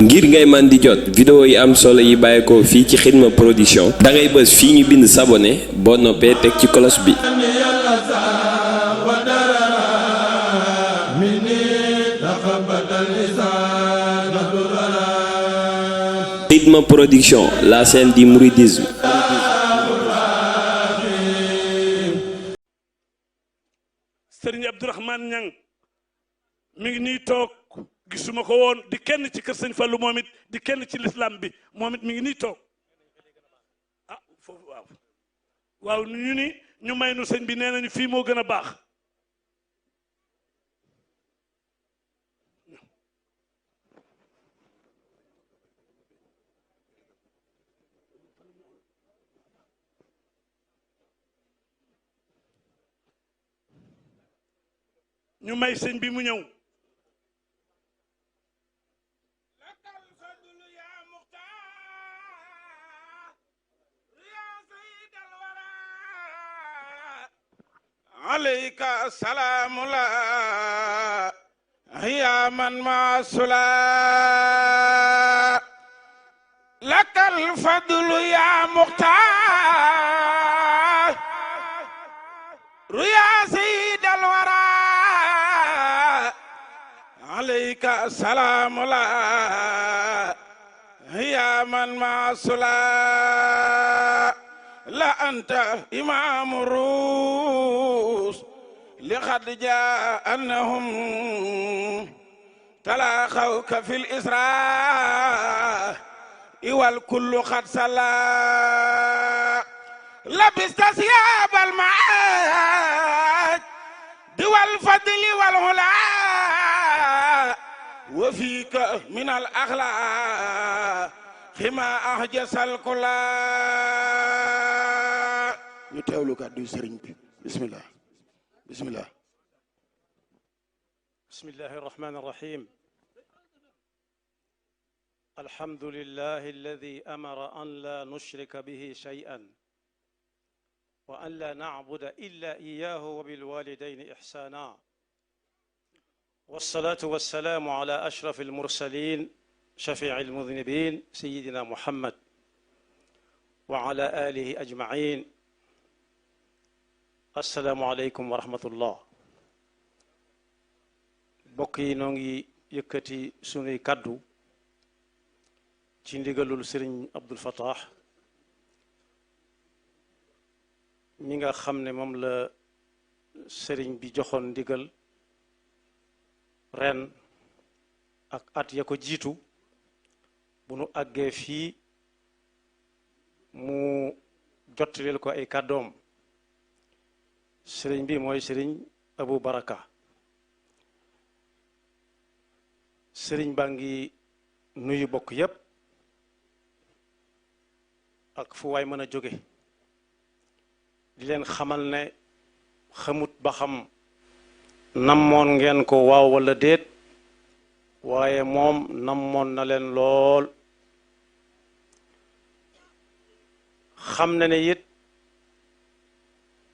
ngir ngay man di jot vidéo yi am solo yi bàyyeekoo fii ci Xidma Production da ngay bës fii ñu bind s'abonner boo noppee teg ci cloche bi. Xidma Production, la chaîne du mouridisme. Sëriñ Abdourahmane Niang mi ngi nii toog gisuma ko woon di kenn ci kër sëñ Fallou moom it di kenn ci l'islam bi moom it mi ngi nii toog ah foofu waaw ñu ni ñu may nu sëñ bi nee nañu fii moo gën a baax ñu may sëñ bi mu ñëw عليك السلام الله يا من مع الصلاة لك الفضل يا مختار يا سيد الورى عليك السلام الله يا من مع الصلاة لا أنت إمام الروس لقد جاء أنهم تلاقوك في الإسراء والكل قد صلى لبست ثياب المعاد والفضل والهلا وفيك من الأخلاق كما أحجس الكلا يتولو كادو سرين بسم الله بسم الله بسم الله الرحمن الرحيم الحمد لله الذي أمر أن لا نشرك به شيئا وأن لا نعبد إلا إياه وبالوالدين إحسانا والصلاة والسلام على أشرف المرسلين شفيع المذنبين سيدنا محمد وعلى آله أجمعين السلام عليكم ورحمة الله بقي نونغي يكتي سوني كادو ci ndigalul Sëriñ Abdul Fattah mi nga xam ne moom la sëriñ bi joxoon ndigal ren ak at ya ko jiitu bu nu àggee fii mu jottaleel ko ay kàddoom sëriñ bi mooy sëriñ Abu Baraka sëriñ baa ngi nuyu bokk yépp ak fu waay mën a jóge di leen xamal ne xamut ba xam namoon ngeen ko waaw walla déet waaye moom namoon na leen lool xam na ne it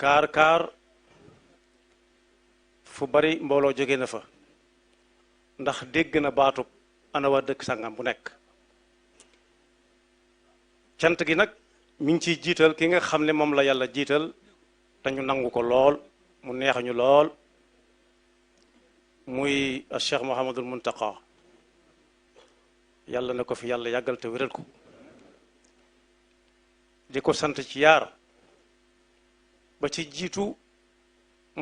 kaar fu bari mbooloo jóge na fa ndax dégg na baatub ana waa dëkk sangam bu nekk cant gi nag mi ngi ciy jiital ki nga xam ne moom la yàlla jiital te ñu nangu ko lool mu neex ñu lool muy Cheikh Mouhamadul Muntaqa yàlla na ko fi yàlla yàggal te wéral ko di ko sant ci yaar ba ci jiitu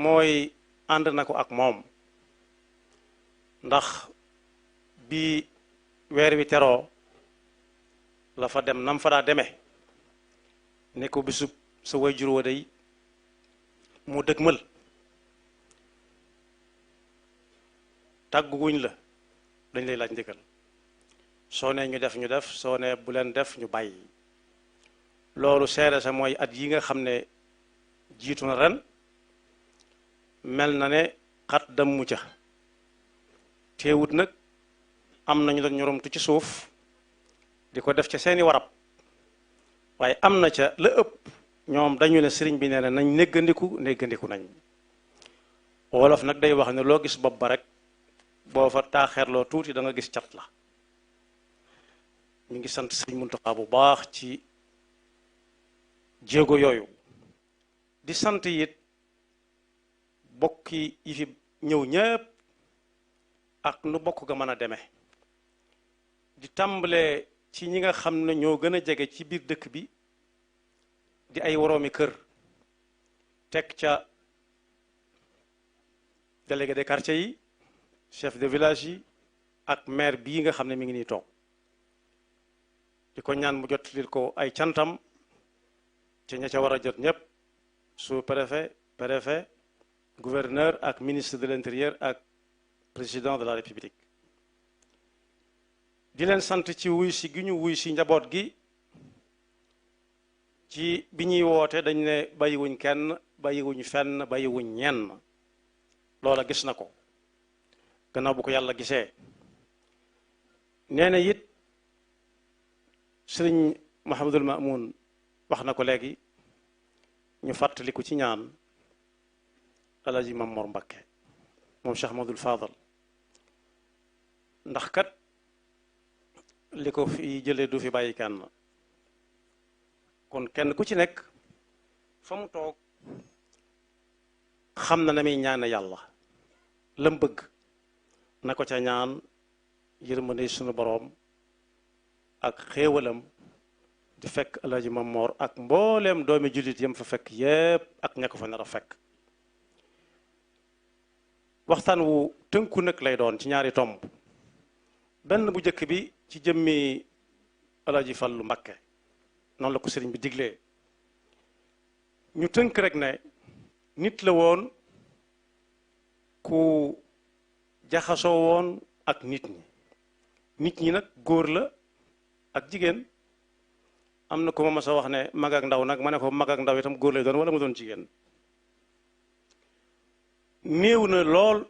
mooy ànd na ko ak moom ndax bi weer wi teroo la fa dem nam fa daa demee ne ko bisub sa waajur wa day mu dëgmal tàgguwuñ la dañ lay laaj ndigal soo nee ñu def soo nee bu leen def ñu bàyyi loolu seere sa mooy at yi nga xam ne jiitu na ren mel na ne xat dammu ca teewut nag am nañu doon ñoromtu ci suuf di ko def ca seeni warab waaye am na ca la ëpp ñoom dañu ne sëriñ bi nee na nañ néggandiku nañ wolof nag day wax ne loo gis bopp ba rek boo fa taaxeerloo tuuti da nga gis cat la. mi ngi sant sëriñ Muntaxa bu baax ci jéego yooyu di sant it bokki yi fi ñëw ñépp ak nu bokk ga mën a demee di tàmbale ci ñi nga xam ne ñoo gën a jege ci biir dëkk bi di ay woroomi kër teg ca délégué de quartier yi chef de village yi ak maire bii nga xam ne mi ngi nii toog di ko ñaan mu jot lil ko ay cantam ci ña ca war a jot ñëpp sous-préfet préfet gouverneur ak ministre de l'intérieur ak président de la république di leen sant ci wuy si gi ñu wuy si njaboot gi ci bi ñuy woote dañ ne bàyyiwuñ kenn bàyyiwuñ fenn bàyyiwuñ ñenn loola gis na ko gannaaw bu ko yàlla gisee nee na it sëriñ Mouhamadul Mamoun wax na ko léegi ñu fàttaliku ci ñaan Alaaji Mam Mor Mbakke moom Cheikh Ahmadul Fadal ndax kat li ko fi jëlee du fi bàyyi kenn kon kenn ku ci nekk fa mu toog xam na muy ñaane yàlla lam bëgg na ko ca ñaan yërmande sunu boroom ak xéewalam di fekk Alaaji Mam Mor ak mbooleem doomi jullit yam fa fekk yépp ak ña ko fa nar a fekk waxtaan wu tënku nag lay doon ci ñaari tomb benn bu njëkk bi ci jëmmi Alaaji Fallu Mbakke noonu la ko sëriñ bi diglee ñu tënk rek ne nit la woon ku jaxasoo woon ak nit ñi nag góor la ak jigéen am na ko ma mas a wax ne mag ak ndaw nag ma ne ko mag ak ndaw itam góor lay doon wala mu doon jigéen néew na lool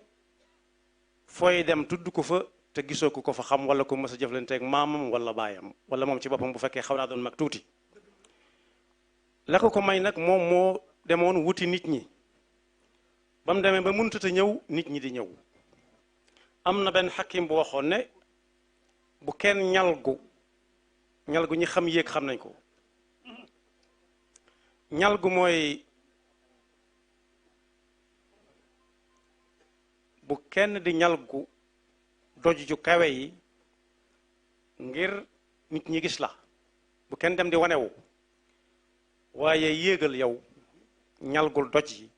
fooy dem tudd ko fa te gisoo ko fa xam wala ko mas a jëflanteeg maamam wala baayam wala moom ci boppam bu fekkee xaw naa doon mag tuuti la ko may nag moom moo demoon wuti nit ñi ba mu demee ba mënut a ñëw nit ñi di ñëw am na benn xakim bu waxoon ne bu kenn ñalgu ñi xam yéeg xam nañ ko ñalgu mooy bu kenn di ñalgu doj ju kawe yi ngir nit ñi gis la bu kenn dem di wanewu waaye yéegal yow ñalgul doj yi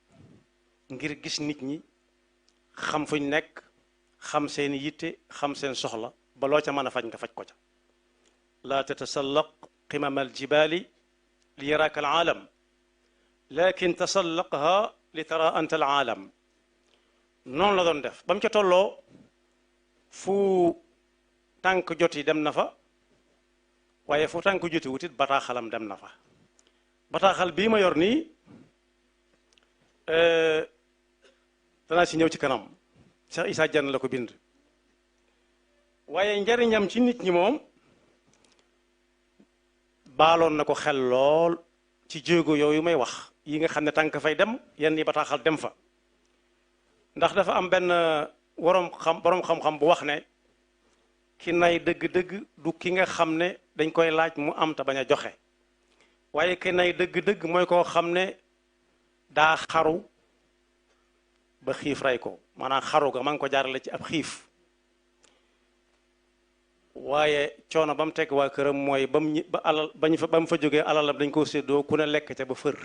ngir gis nit ñi xam fuñ nekk xam seen yitte xam seen soxla ba loo ca mën a faj nga faj ko ca laa tatasallaq qimam aljibaali li yaraaka alaalam lakin tasallaqha li tara anta alaalam noonu la doon def ba mu ca tolloo fu tànk joti dem na fa waaye fu tànk joti wutit bataaxalam dem na fa bataaxal bii ma yor nii danaa si ñëw ci kanam Cheikh Issa Diagne la ko bind waaye njariñam ci nit ñi moom baaloon na ko xel lool ci jéego yooyu may wax yi nga xam ne tànk fay dem yenn yi bataaxal dem fa ndax dafa am benn boroom xam-xam bu wax ne ki nay dëgg-dëgg du ki nga xam ne dañ koy laaj mu am te bañ a joxe waaye ki nay dëgg-dëgg mooy koo xam ne daa xaru ba xiif rey ko maanaam xaru ga ma ngi ko jaarale ci ab xiif waaye coono ba mu teg waa këram mooy ba mu ba alal ba mu fa jógee alalam dañ koo séddoo ku ne lekk ca ba fër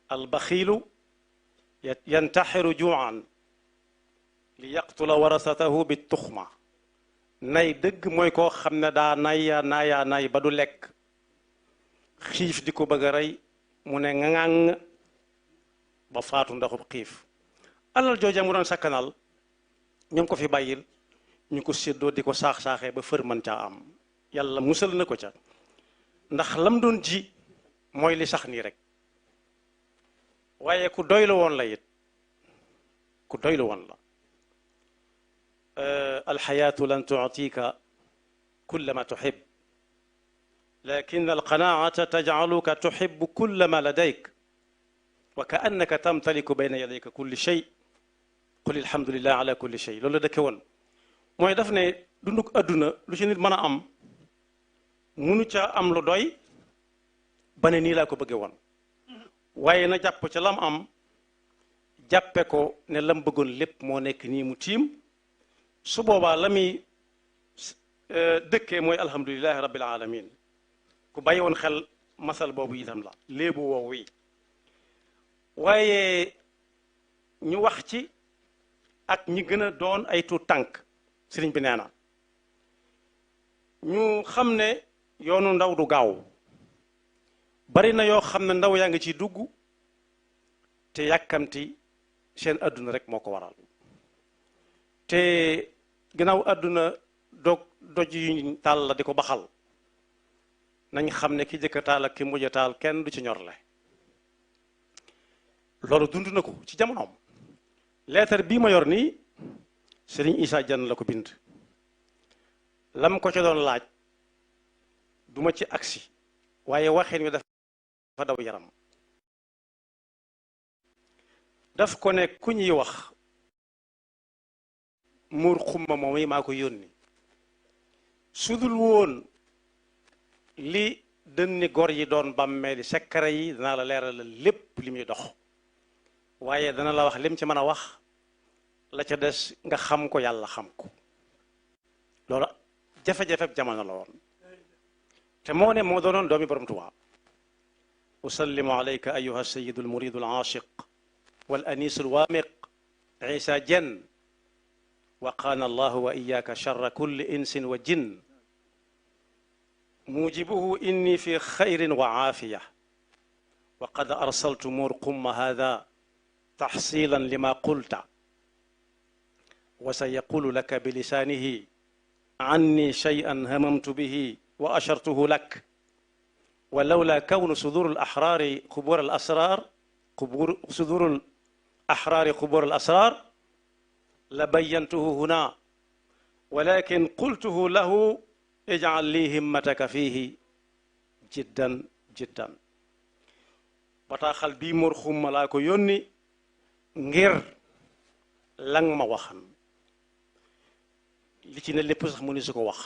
albaxiilu yantaxiru juuan li yaqtula warasatahu bi tuxma nay dëgg mooy koo xam ne daa nay ba du lekk xiif di ko bëgg a rey mu ne ŋaŋ ba faatu ndaxub xiif alal jooja mu doon sakkanal ñoom ko fi bàyyil ñu ko séddoo di ko saax-saaxee ba fër mën caa am yàlla musal na ko ca ndax lam doon ji mooy li sax nii rek waaye ku doylu woon la it ku doylu woon la alxayaatu lan tuctika kulla ma tuxib lakin alqanaata tajcaluka tuxibu kulla ma ladayk wa ka annaka tamtaliku bayna yadayka kulli shay qul alhamdulillah ala kulli shay loolu la dëkke woon mooy daf ne dunduk adduna lu ci nit mën a am munu ca am lu doy ba ne nii laa ko bëgge woon waaye na jàpp ca lam am jàppe ko ne lam bëggoon lépp moo nekk nii mu tiim su boobaa la muy dëkkee mooy alhamdulilahi rabbil alamin ku bàyyi woon xel masal boobu itam la léebu woow wi waaye ñu wax ci ak ñi gën a doon ay tuut tànk sëriñ bi nee na ñu xam ne yoonu ndaw du gaaw bari na yoo xam ne ndaw yaa ngi ciy dugg te yàkkamti seen adduna rek moo ko waral te ginnaaw adduna doj yuñ taal la di ko baxal nañ xam ne ki jëkk taal ak ki mujj taal kenn du ci ñorle loolu dund na ko ci jamonoom leetar bii ma yor nii Serigne Issa Diagne la ko bind lam ko ca doon laaj duma ci agsi waaye waxin wi dafa daw yaram daf ko ne ku ñuy wax muur xumma moom yi maa ko yónni sudul woon li dënni gor yi doon bàmmeeli sekkare yi danaa la leeral la lépp li muy dox waaye dana la wax lim ci mën a wax la ca des nga xam ko yàlla xam ko loolu jafe-jafe jamono la woon te moo ne moo doonoon doomi borom Tuubaa usallimu alayka ayuha sayidu almuridu alaashiq wal anis alwaamiq Issa Diagne waqaana allahu wa iyaka charra kulli insin wa jinn mujibuhu inni fi xayrin wa aafiya wa qad arsaltu murqumma hada taxsilan lima qulta wa sa yaqulu laka bilisaanihi anni shay'an hamamtu bihi wa ashartuhu lak wa lawla kawnu sudur al-ahraari qubur al-asrar sudur al-ahraari qubur al-asrar la bayyantuhu huna walakin qultuhu lahu ij'al li himmataka fihi jiddan jiddan bataaxal bii mor xumma laa ko yónni ngir lang ma waxan li ci ne lépp sax mu ni su ko wax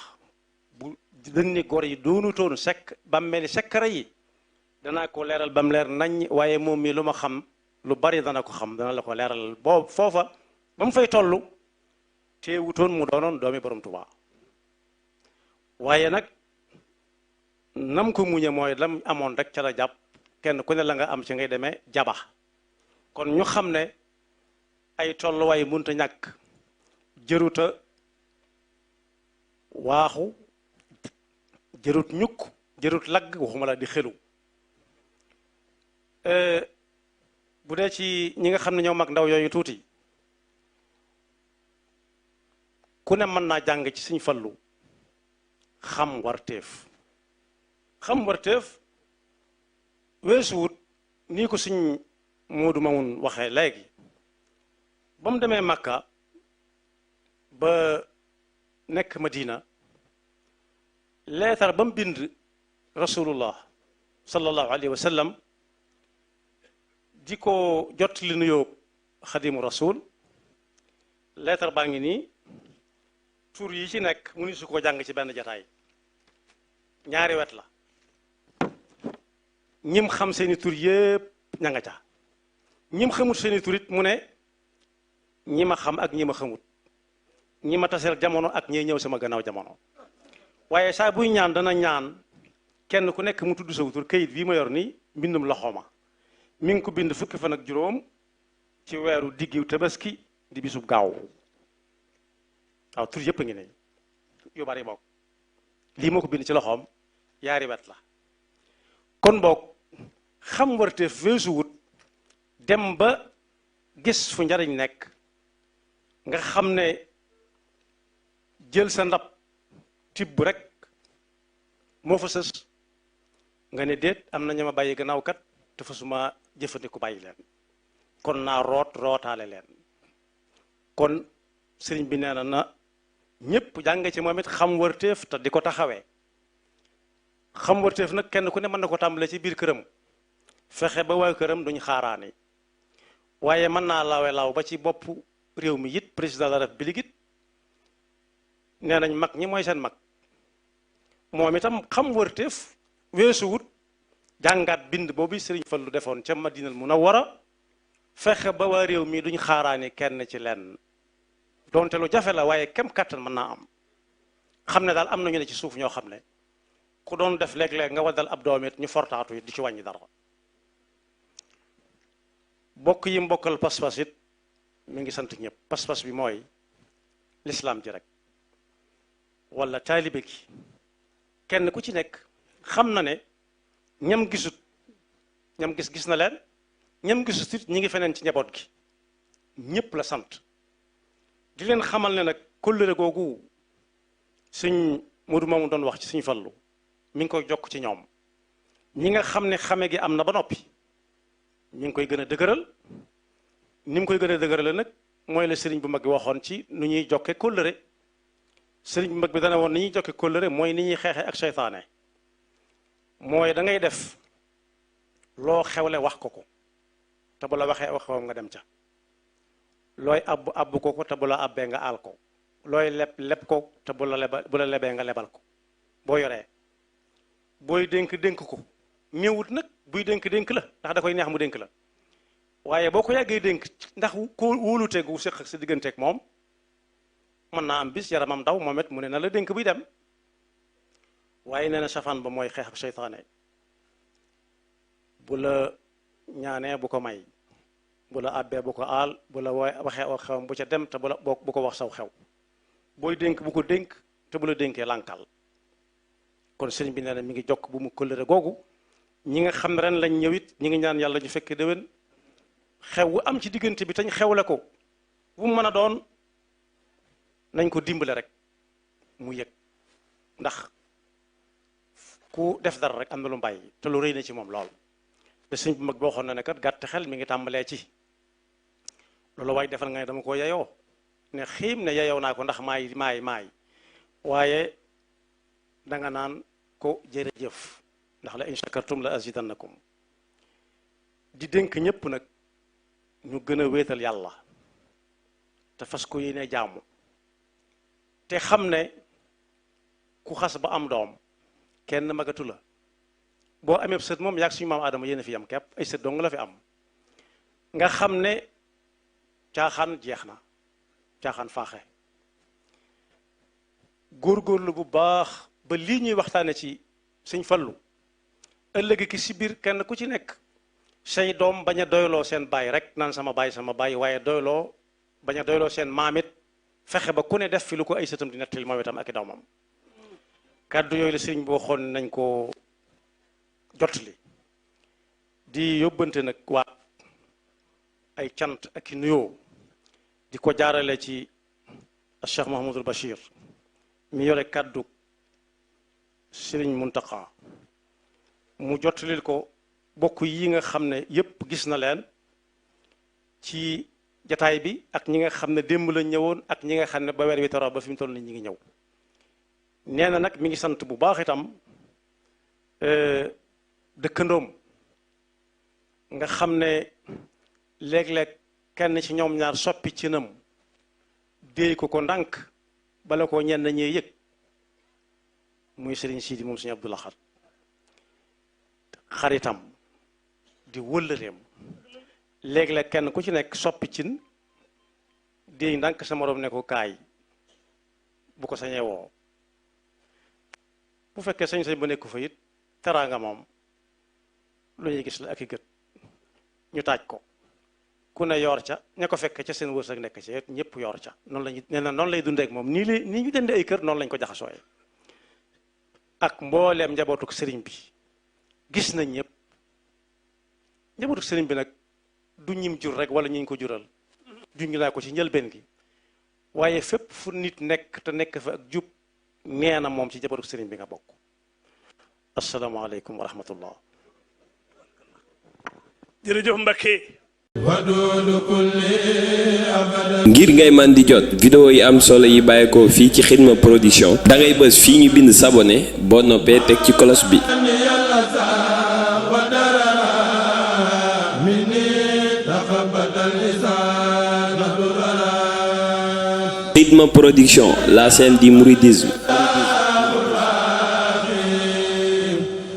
bu dënni gor yi doonu toon sekk bam mel ni sekkara yi danaa ko leeral bam leer nañ waaye moom mi lu ma xam lu bari dana ko xam dana la ko leeral boobu foofa ba mu fay toll teewutoon mu doonoon doomi borom Tuubaa waaye nag nam ko muñe mooy lam amoon rek ca la jàpp kenn ku ne la nga am ci ngay demee jaba kon ñu xam ne ay tolluwaay munta ñàkk jëruta waaxu jërut ñukk jërut lagg waxuma la di xelu bu dee ci ñi nga xam ne ñoo mag ndaw yooyu tuuti ku ne mën naa jàng ci Sëñ Fallu xam warteef weesuwut nii ko Sëñ Moodu Mamun waxee léegi ba mu demee Makka ba nekk Madina leetar ba mu bind rasulullah sallallahu alayhi wa sallam di ko jot li nuyoo xadimu rasul leetar baa ngi nii tur yi ci nekk mu ni su ko jàng ci benn jataay ñaari wet la ñim xam seeni tur yépp ña nga ca ñim xamut seeni tur it mu ne ñi ma xam ak ñi ma xamut ñi ma taseel jamono ak ñiy ñëw sama gannaaw jamono waaye saa buy ñaan dana ñaan kenn ku nekk mu tudd saw tur kayit bii ma yor nii mbindum loxooma mi ngi ko bind fukki fan ak juróom ci weeru diggiw tabaski di bisub gaaw waaw tur yëpp a ngi ne yu bari bokk lii moo ko bind ci loxoom yaari wet la kon boog xam warteef weesuwut dem ba gis fu njariñ nekk nga xam ne jël sa ndab tibb rek moo fa sës nga ne déet am na ñu ma bàyyi gannaaw kat te fa suma jëfandiku bàyyi leen kon naa rootaale leen kon sëriñ bi nee na ñépp jàng ci moom it xam warteef te di ko taxawee xam warteef nag kenn ku ne mën na ko tàmbale ci biir këram fexe ba waa këram duñ xaaraani waaye mën naa lawe law ba ci bopp réew mi it président de la République it nee nañ mag ñi mooy seen mag moom itam xam wërteef weesuwut jàngaat bind boobu Sëriñ Fallu defoon ca Madinal Munawwara fexe ba waa réew mi duñ xaaraani kenn ci lenn donte lu jafe la waaye kem kàttan mën naa am xam ne daal am na ñu ne ci suuf ñoo xam ne ku doon def léeg-léeg nga waddal ab doom it ñu fortaatu it di ci wàññi dara bokk yi mbokkal pas-pas it mi ngi sant ñëpp pas-pas bi mooy lislaam ji rek wala taalibe gi kenn ku ci nekk xam na ne ñam gisut ñam gis na leen ñam gisut it ñi ngi feneen ci njaboot gi ñëpp la sant di leen xamal ne nag kóllëre googu suñ Modou moomu doon wax ci suñ Fallu mi ngi koy jokk ci ñoom ñi nga xam ne xame gi am na ba noppi mi ngi koy gën a dëgëral ni mu koy gën a dëgërale nag mooy la sëriñ bu mag bi waxoon ci nu ñuy jokke kóllëre sëriñ bu mag bi dana woon ni ñuy jokke kóllëre mooy ni ñuy xeexe ak seytaane mooy da ngay def loo xewle wax ko te bu la waxee wax ko nga dem ca looy abbu ko te bu la abbee nga aal ko looy leb ko te bu la lebee nga lebal ko boo yoree booy dénk ko néewut nag buy dénk la ndax da koy neex mu dénk la waaye boo ko yàggee dénk ndax ko wóolute gu séq ak sa digganteeg moom mën naa am bis yaramam daw moom it mu ne na la dénk buy dem waaye nee na safaan ba mooy xeex ak seytaane bu la ñaanee bu ko may bu la àbbee bu ko aal bu la waxee aw xewam bu ca dem te bu ko wax saw xew booy dénk bu ko dénk te bu la dénkee lànkal kon sëriñ bi nee na mi ngi jokk bu mu kóllëre googu ñi nga xam ren lañ ñëwit ñi ngi ñaan yàlla ñu fekkee déwén xew wu am ci diggante bi tañ xewle ko bu mu mën a doon nañ ko dimbale rek mu yëg ndax ku def dara rek am na lu mbàyyi te lu rëy na ci moom lool te sëñ bu mag boo xoon na ne kat gàtt xel mi ngi tàmbalee ci loolu waaye defal nga ne dama ko yeyoo ne xiim ne yeyoo naa ko ndax maay waaye danga naan ko jërëjëf ndax la in shakartum la azidannakum di dénk ñëpp nag ñu gën a wéetal yàlla te fas ko yéene jaamu te xam ne ku xas ba am doom kenn magatu la boo amee sët moom yaag suñu maam Adama yéen a fi am képp ay sët dong la fi am nga xam ne caaxaan jeex na caaxaan faaxe góorgóorlu bu baax ba lii ñuy waxtaane ci Sëñ Fallu ëllëg ki si biir kenn ku ci nekk say doom bañ a doyloo seen baay rek naan sama baay waaye bañ a doyloo seen maamit fexe ba ku ne def fi lu ko ay sëtam di nettali moom itam ak i doomam kàddu yooyu la sëriñ bi waxoon nañ ko jotli di yóbbante nag waa ay cant ak i nuyoo di ko jaarale ci Cheikh Mouhamadul Bachir mi yore kàddu sëriñ Muntaqa mu jottalil ko bokk yi nga xam ne yépp gis na leen ci jataay bi ak ñi nga xam ne démb la ñëwoon ak ñi nga xam ne ba weer wi taro ba fi mu toll ni ñi ngi ñëw nee na nag mi ngi sant bu baax itam dëkkandoom nga xam ne léeg-léeg kenn ci ñoom ñaar soppi ci nam déey ko ndànk bala ko ñenn ñee yëg muy Sëriñ Sidi moom Sëriñ Abdou Lahad xaritam di wëllëreem léeg-léeg kenn ku ci nekk soppi cin déey ndànk sa moroom ne ko kaay bu ko sañee woo bu fekkee sañ ba nekku fa it teraanga moom lu ñuy gis la ak i gët ñu taaj ko ku ne yor ca ña ko fekk ca seen wërsëg nekk ci ñëpp yor ca noonu lañu nee na noonu lay dundee ak moom nii ñu dende ay kër noonu lañ ko jaxasooyee ak mbooleem njabootuk sëriñ bi gis nañ ñëpp njabootuk sëriñ bi nag du ñim jur rek wala ñu ko jural junj naa ko ci njëlbeen gi waaye fépp fu nit nekk te nekk fa ak jub nee na moom ci njabootuk sëriñ bi nga bokk asalaamaaleykum wa rahmatullah jërëjëf Mbacké ngir ngay man di jot vidéo yi am solo yi bàyyeekoo fii ci Xidma Production da ngay bës fii ñu bind s'abonner boo noppee teg ci cloche bi مني تخبط اللسان Khidma Production, la scène du mouridisme.